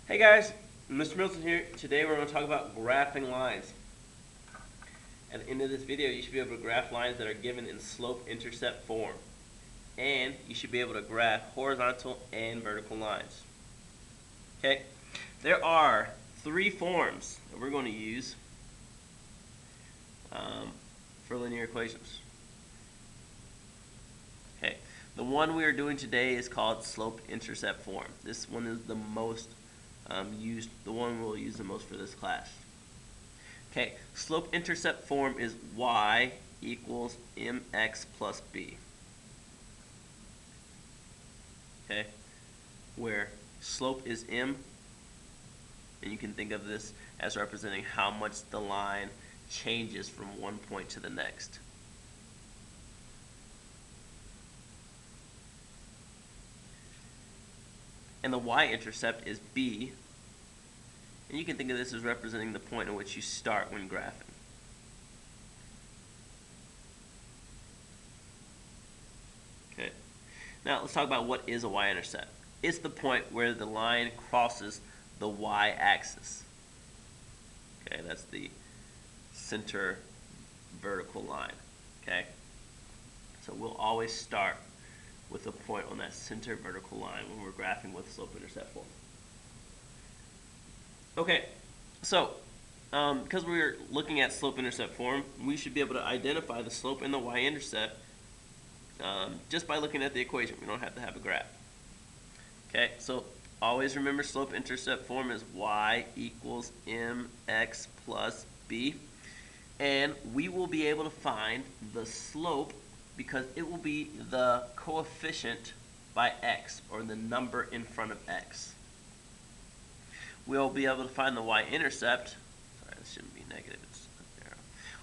Hey guys, Mr. Milton here. Today we're going to talk about graphing lines. At the end of this video, you should be able to graph lines that are given in slope-intercept form. And you should be able to graph horizontal and vertical lines. Okay, there are three forms that we're going to use for linear equations. Okay, the one we are doing today is called slope-intercept form. This one is the most used, the one we'll use the most for this class. Okay, slope-intercept form is y equals mx plus b. Okay, where slope is m, and you can think of this as representing how much the line changes from one point to the next. And the y-intercept is b, and you can think of this as representing the point at which you start when graphing. Okay. Now let's talk about what is a y-intercept. It's the point where the line crosses the y-axis. Okay, that's the center vertical line. Okay. So we'll always start with a point on that center vertical line when we're graphing with slope-intercept form. Okay, so because we're looking at slope-intercept form, we should be able to identify the slope and the y-intercept just by looking at the equation. We don't have to have a graph. Okay, so always remember slope-intercept form is y equals mx plus b. And we will be able to find the slope because it will be the coefficient by x, or the number in front of x. We'll be able to find the y-intercept. Sorry, this shouldn't be negative. It's an arrow.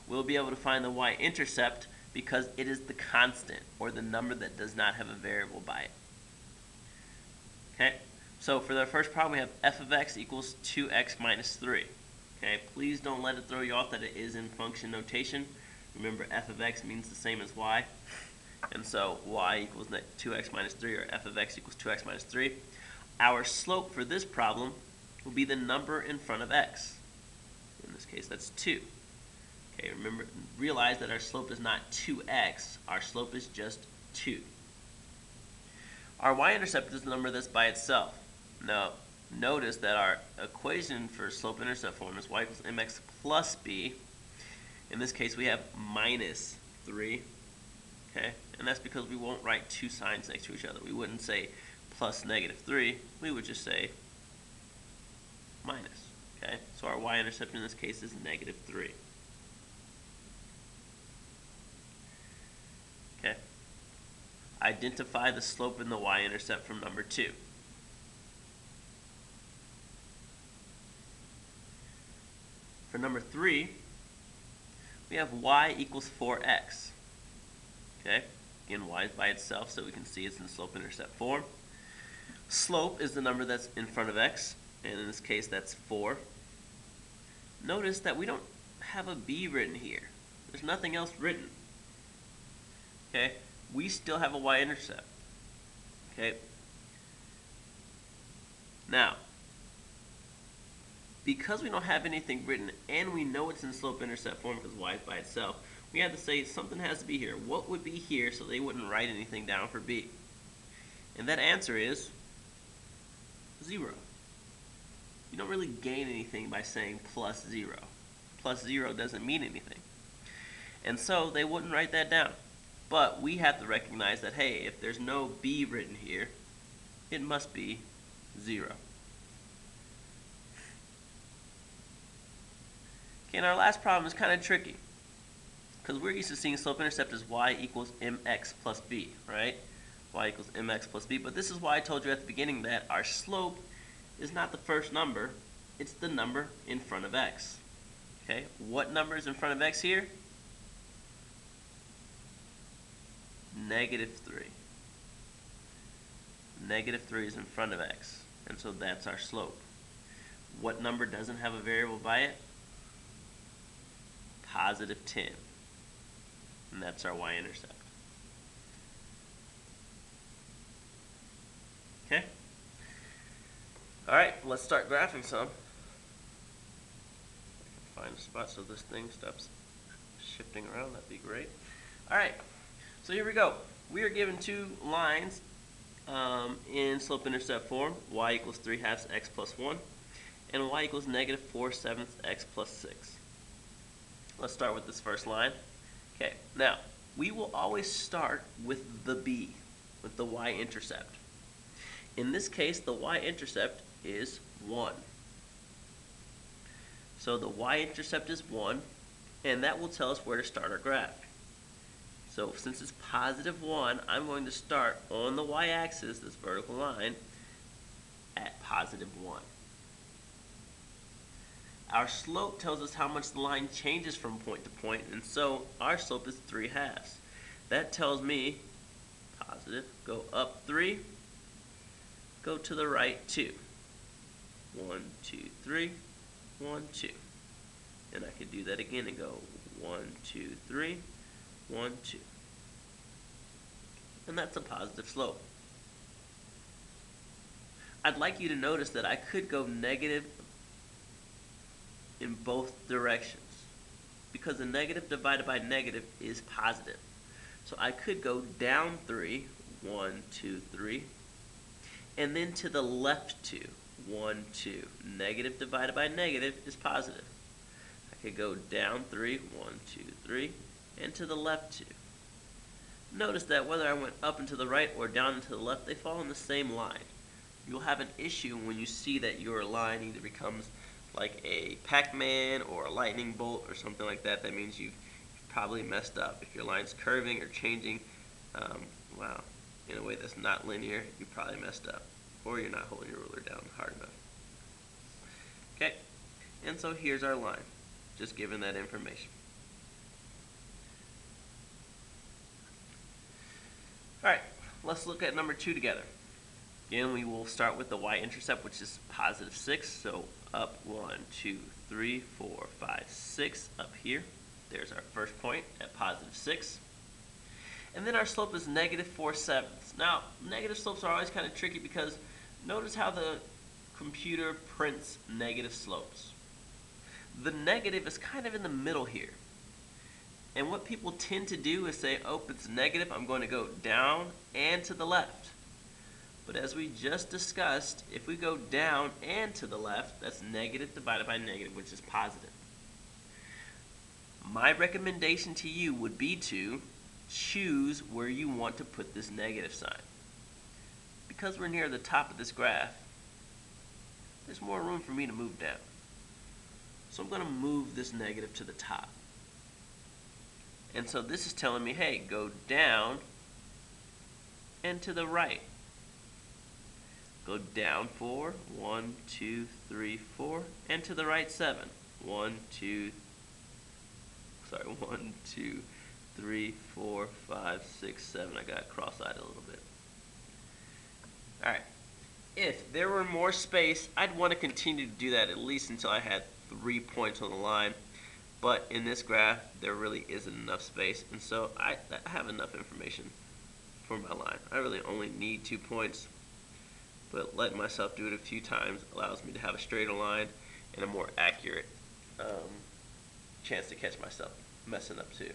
We'll be able to find the y-intercept because it is the constant, or the number that does not have a variable by it. Okay, so for the first problem, we have f of x equals 2x minus 3. Okay, please don't let it throw you off that it is in function notation. Remember, f of x means the same as y. And so y equals 2x minus 3, or f of x equals 2x minus 3. Our slope for this problem will be the number in front of x. In this case, that's 2. Okay, remember, realize that our slope is not 2x. Our slope is just 2. Our y-intercept is the number that's by itself. Now, notice that our equation for slope-intercept form is y equals mx plus b. In this case, we have minus 3. Okay, and that's because we won't write two signs next to each other. We wouldn't say plus negative 3. We would just say minus. Okay, so our y-intercept in this case is negative 3. Okay, identify the slope in the y-intercept from number 2. For number 3, we have y equals 4x. Okay, again, y is by itself, so we can see it's in slope-intercept form. Slope is the number that's in front of x, and in this case, that's 4. Notice that we don't have a b written here. There's nothing else written. Okay, we still have a y-intercept. Okay. Now, because we don't have anything written, and we know it's in slope-intercept form because y is by itself, we have to say something has to be here. What would be here so they wouldn't write anything down for b? And that answer is 0. You don't really gain anything by saying plus 0. Plus 0 doesn't mean anything. And so they wouldn't write that down. But we have to recognize that, hey, if there's no b written here, it must be 0. Okay, and our last problem is kind of tricky, because we're used to seeing slope-intercept as y equals mx plus b, right? Y equals mx plus b. But this is why I told you at the beginning that our slope is not the first number. It's the number in front of x. Okay, what number is in front of x here? Negative 3. Negative 3 is in front of x. And so that's our slope. What number doesn't have a variable by it? Positive 10. And that's our y-intercept. Okay? Alright, let's start graphing some. Find a spot so this thing stops shifting around, that'd be great. Alright, so here we go. We are given two lines in slope-intercept form, y equals 3/2 x plus 1, and y equals negative 4/7 x plus 6. Let's start with this first line. Okay, now, we will always start with the b, with the y-intercept. In this case, the y-intercept is 1. So the y-intercept is 1, and that will tell us where to start our graph. So since it's positive 1, I'm going to start on the y-axis, this vertical line, at positive 1. Our slope tells us how much the line changes from point to point, and so our slope is 3/2. That tells me, positive, go up 3, go to the right 2. 1, 2, 3, 1, 2. And I could do that again and go 1, 2, 3, 1, 2. And that's a positive slope. I'd like you to notice that I could go negative in both directions, because a negative divided by negative is positive. So I could go down 3, 1, 2, 3, and then to the left 2, 1, 2. Negative divided by negative is positive. I could go down 3, 1, 2, 3, and to the left 2. Notice that whether I went up and to the right or down and to the left, they fall in the same line. You'll have an issue when you see that your line either becomes like a Pac-Man or a lightning bolt or something like that. That means you've probably messed up. If your line's curving or changing, in a way that's not linear, you probably messed up. Or you're not holding your ruler down hard enough. Okay, and so here's our line, just given that information. Alright, let's look at number 2 together. Again, we will start with the y-intercept, which is positive 6. So up 1, 2, 3, 4, 5, 6 up here. There's our first point at positive 6. And then our slope is negative 4/7. Now, negative slopes are always kind of tricky because notice how the computer prints negative slopes. The negative is kind of in the middle here. And what people tend to do is say, oh, it's negative, I'm going to go down and to the left. But as we just discussed, if we go down and to the left, that's negative divided by negative, which is positive. My recommendation to you would be to choose where you want to put this negative sign. Because we're near the top of this graph, there's more room for me to move down. So I'm going to move this negative to the top. And so this is telling me, hey, go down and to the right. Go down 4, 1, 2, 3, 4, and to the right 7. 1, 2, 3, 4, 5, 6, 7. I got cross-eyed a little bit. Alright. If there were more space, I'd want to continue to do that at least until I had 3 points on the line. But in this graph, there really isn't enough space. And so I have enough information for my line. I really only need 2 points. But letting myself do it a few times allows me to have a straighter line and a more accurate chance to catch myself messing up too.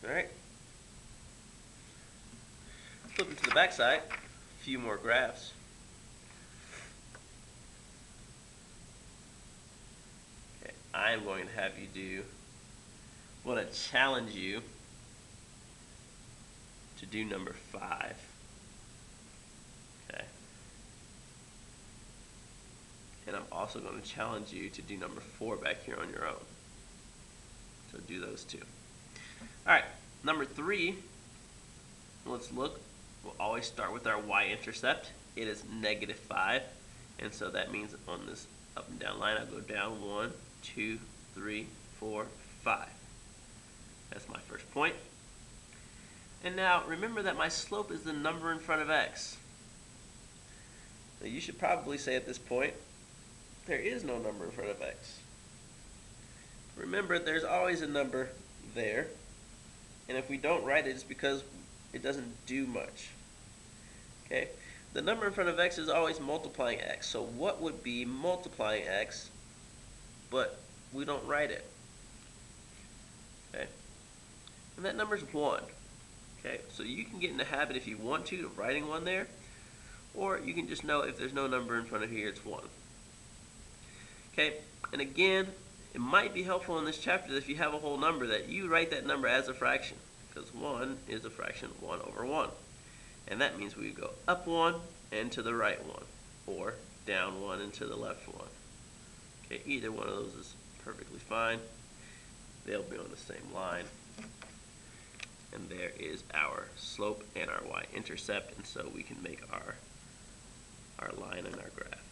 Alright. Flipping to the back side, a few more graphs. Okay, I'm going to have you do, I want to challenge you to do number 5. Okay. And I'm also going to challenge you to do number 4 back here on your own. So do those two. Alright, number 3, let's look. We'll always start with our y-intercept. It is negative 5. And so that means on this up and down line, I'll go down 1, 2, 3, 4, 5. That's my first point. And now remember that my slope is the number in front of x. Now you should probably say at this point, there is no number in front of x. Remember, there's always a number there. And if we don't write it, it's because it doesn't do much. Okay? The number in front of x is always multiplying x. So what would be multiplying x, but we don't write it? Okay, and that number is 1. Okay, so you can get in the habit if you want to of writing 1 there, or you can just know if there's no number in front of here, it's 1. Okay, and again, it might be helpful in this chapter that if you have a whole number that you write that number as a fraction, because 1 is a fraction 1 over 1. And that means we go up 1 and to the right 1, or down 1 and to the left 1. Okay, either one of those is perfectly fine. They'll be on the same line. And there is our slope and our y-intercept, and so we can make our line and our graph.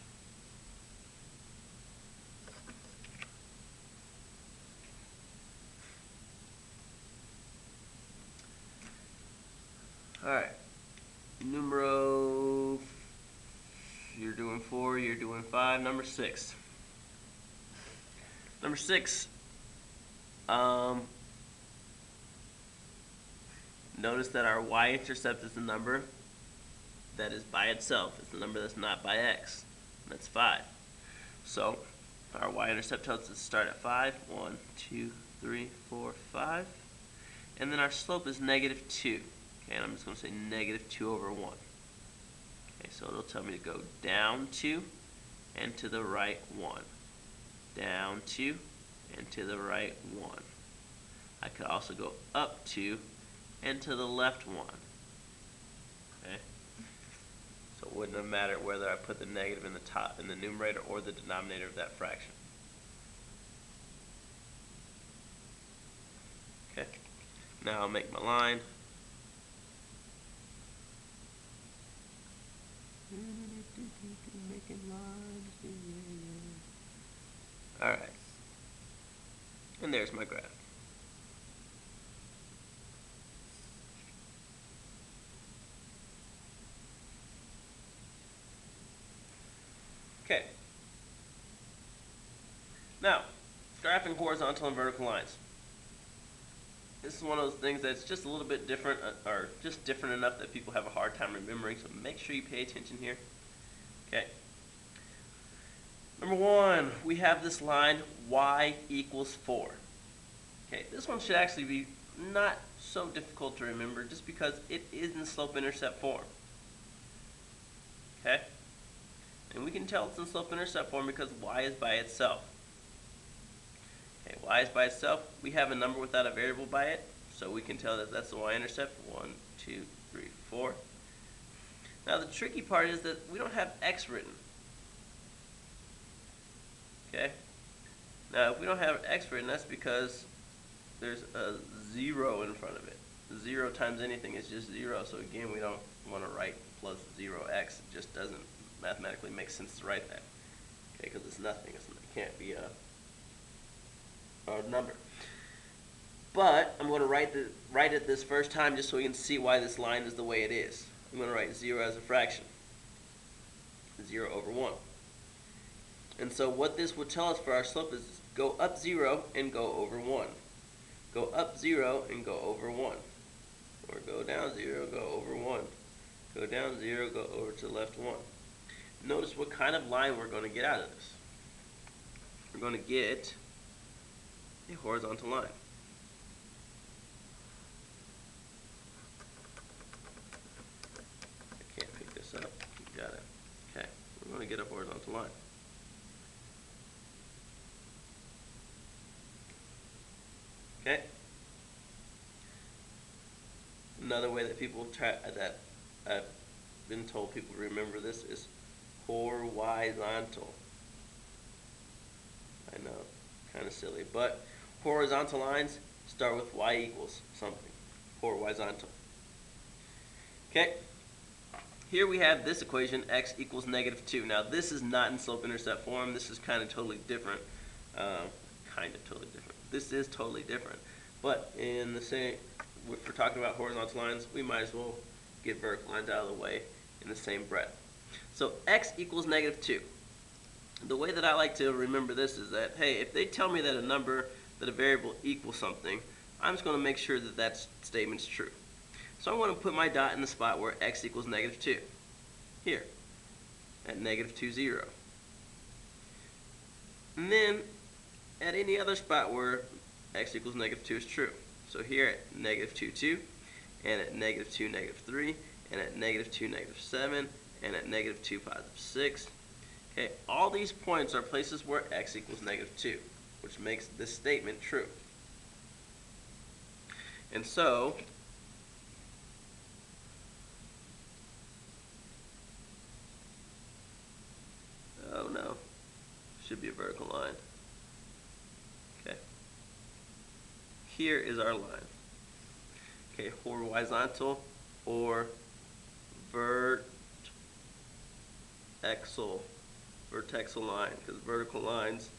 Alright, numero, you're doing 4, you're doing 5, number 6. Number 6, notice that our y-intercept is the number that is by itself. It's the number that's not by x. That's 5. So our y-intercept tells us to start at 5. 1, 2, 3, 4, 5. And then our slope is negative 2. Okay, and I'm just going to say negative 2 over 1. Okay, so it'll tell me to go down 2 and to the right 1. Down 2 and to the right 1. I could also go up 2 and to the left 1. Okay? So it wouldn't have mattered whether I put the negative in the top in the numerator or the denominator of that fraction. Okay. Now I'll make my line. Making lines. Alright. And there's my graph. Okay. Now, graphing horizontal and vertical lines. This is one of those things that's just a little bit different, or just different enough that people have a hard time remembering, so make sure you pay attention here. Okay. Number 1, we have this line, y equals 4. Okay, this one should actually be not so difficult to remember just because it is in slope-intercept form. Okay? And we can tell it's in slope-intercept form because y is by itself. Okay, y is by itself. We have a number without a variable by it, so we can tell that that's the y-intercept. 1, 2, 3, 4. Now the tricky part is that we don't have x written. Okay? Now if we don't have x written, that's because there's a 0 in front of it. 0 times anything is just 0, so again we don't want to write plus 0x. It just doesn't mathematically make sense to write that. Okay, because it's nothing. It can't be a number. But I'm going to write it this first time just so we can see why this line is the way it is. I'm going to write 0 as a fraction. 0 over 1. And so what this would tell us for our slope is go up 0 and go over 1. Go up 0 and go over 1. Or go down 0, go over 1. Go down 0, go over to the left 1. Notice what kind of line we're going to get out of this. We're going to get a horizontal line. I can't pick this up. You got it. Okay, we're going to get a horizontal line. Okay. Another way that people that I've been told people remember this is horizontal. I know, kind of silly, but horizontal lines start with y equals something. Horizontal. Okay. Here we have this equation, x equals negative 2. Now this is not in slope-intercept form. This is kind of totally different. This is totally different. But in the same, if we're talking about horizontal lines, we might as well get vertical lines out of the way in the same breath. So x equals negative 2. The way that I like to remember this is that, hey, if they tell me that a variable equals something, I'm just going to make sure that that statement's true. So I'm going to put my dot in the spot where x equals negative 2. here at negative 2, 0. And then at any other spot where x equals negative 2 is true. So here at negative 2, 2, and at negative 2, negative 3, and at negative 2, negative 7, and at negative 2, positive 6. Okay, all these points are places where x equals negative 2, which makes this statement true. And so, oh no, should be a vertical line. Okay, here is our line. Okay, horizontal or vertexal line, because vertical lines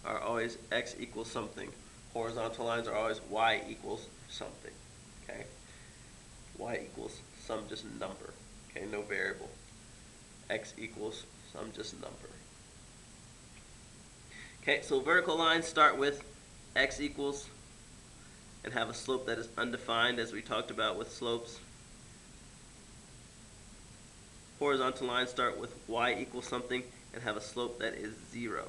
are always x equals something. Horizontal lines are always y equals something. Okay, y equals some just number. Okay, no variable. X equals some just number. Okay, so vertical lines start with x equals and have a slope that is undefined, as we talked about with slopes. Horizontal lines start with y equals something and have a slope that is 0.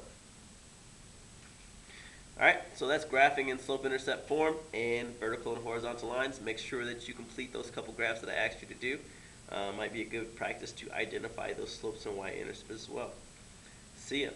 Alright, so that's graphing in slope-intercept form and vertical and horizontal lines. Make sure that you complete those couple graphs that I asked you to do. Might be a good practice to identify those slopes and y-intercepts as well. See ya.